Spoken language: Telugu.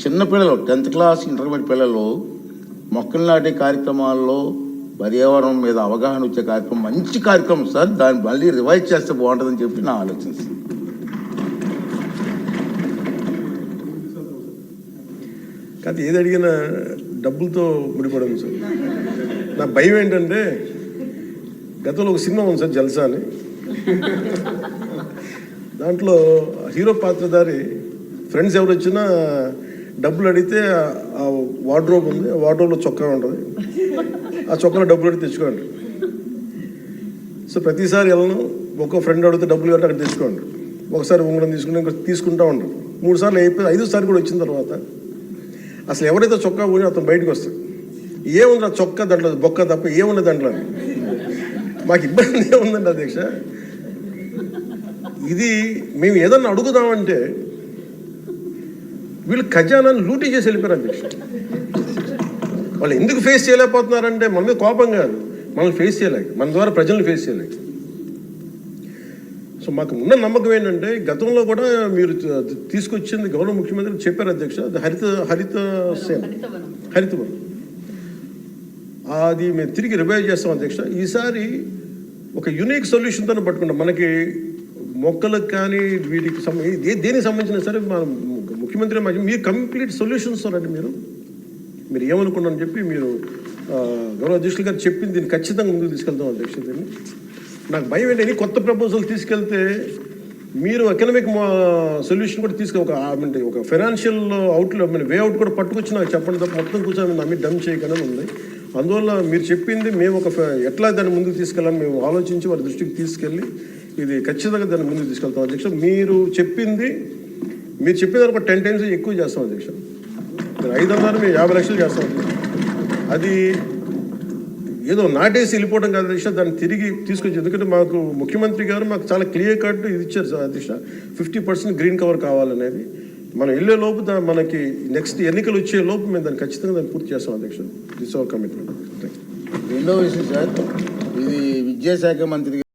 చిన్నపిల్లలు 10th క్లాస్ ఇంటర్మీడియట్ పిల్లలు మొక్కలు నాటే కార్యక్రమాల్లో పర్యావరణం మీద అవగాహన వచ్చే కార్యక్రమం మంచి కార్యక్రమం సార్. దాన్ని మళ్ళీ రివైజ్ చేస్తే బాగుంటుందని చెప్పి నా ఆలోచన సార్. కాదు, ఏది అడిగినా డబ్బులతో ముడిపడము సార్. నా భయం ఏంటంటే గతంలో ఒక సినిమా ఉంది సార్, జల్సా అని. దాంట్లో హీరో పాత్రధారి ఫ్రెండ్స్ ఎవరు వచ్చినా డబ్బులు అడిగితే ఆ వార్డ్రోబ్ ఉంది, ఆ వార్డ్రోబ్లో చొక్కా ఉంటుంది, ఆ చొక్కాలో డబ్బులు అడిగి తెచ్చుకోండి. సో ప్రతిసారి వెళ్ళను, ఒక్కో ఫ్రెండ్ అడిగితే డబ్బులు కట్టి అక్కడ తెచ్చుకోండి. ఒకసారి ఉంగరం తీసుకుని ఇంకా తీసుకుంటూ ఉంటాడు. 3 సార్లు అయిపోయి 5వ సారి కూడా వచ్చిన తర్వాత అసలు ఎవరైతే చొక్కా పోయి అతను బయటకు వస్తాడు. ఏముంది ఆ చొక్కా దాంట్లో బొక్క తప్ప ఏముంది దాంట్లో. మాకు ఇబ్బంది ఏముందండి అధ్యక్ష, ఇది మేము ఏదన్నా అడుగుదామంటే వీళ్ళు ఖజానాన్ని లూటీ చేసి వెళ్ళిపోయారు అధ్యక్ష. వాళ్ళు ఎందుకు ఫేస్ చేయలేకపోతున్నారంటే మన మీద కోపం కాదు, మనల్ని ఫేస్ చేయలేక, మన ద్వారా ప్రజల్ని ఫేస్ చేయలేక. సో మాకు ఉన్న నమ్మకం ఏంటంటే గతంలో కూడా మీరు తీసుకొచ్చింది గౌరవ ముఖ్యమంత్రి చెప్పారు అధ్యక్ష, అది హరితవనం. అది మేము తిరిగి రివైవ్ చేస్తాం అధ్యక్ష. ఈసారి ఒక యునిక్ సొల్యూషన్తో పట్టుకుంటాం. మనకి మొక్కలకు కానీ వీటికి దేనికి సంబంధించిన సరే మన ముఖ్యమంత్రి మీరు కంప్లీట్ సొల్యూషన్స్ అండి. మీరు ఏమనుకున్నారని చెప్పి మీరు గౌరవ అధ్యక్షులు గారు చెప్పింది దీన్ని ఖచ్చితంగా ముందుకు తీసుకెళ్తాం అధ్యక్ష. దీన్ని నాకు భయం ఏంటంటే కొత్త ప్రపోజల్ తీసుకెళ్తే మీరు ఎకనామిక్ సొల్యూషన్ కూడా ఒక ఫైనాన్షియల్ వే అవుట్ కూడా పట్టుకొచ్చి నాకు చెప్పండి తప్ప మొత్తం కూర్చొని నా మీద డమ్ చేయకనే ఉంది. అందువల్ల మీరు చెప్పింది మేము ఎట్లా దాన్ని ముందుకు తీసుకెళ్ళాలని మేము ఆలోచించి వారి దృష్టికి తీసుకెళ్ళి ఇది ఖచ్చితంగా దాన్ని ముందుకు తీసుకెళ్తాం అధ్యక్ష. మీరు చెప్పిన ఒక 10 times ఎక్కువ చేస్తాం అధ్యక్ష. 500 మేము 50 లక్షలు చేస్తాం. అది ఏదో నాటేసి వెళ్ళిపోవడం కాదు అధ్యక్ష, దాన్ని తిరిగి తీసుకొచ్చి. ఎందుకంటే మాకు ముఖ్యమంత్రి గారు మాకు చాలా క్లియర్ కట్ ఇది ఇచ్చారు సార్ అధ్యక్ష, 50% గ్రీన్ కవర్ కావాలనేది. మనం వెళ్ళే లోపు మనకి నెక్స్ట్ ఎన్నికలు వచ్చే లోపు మేము దాన్ని ఖచ్చితంగా దాన్ని పూర్తి చేస్తాం అధ్యక్ష. This our commitment. రెండో విషయం సార్, ఇది విద్యాశాఖ మంత్రి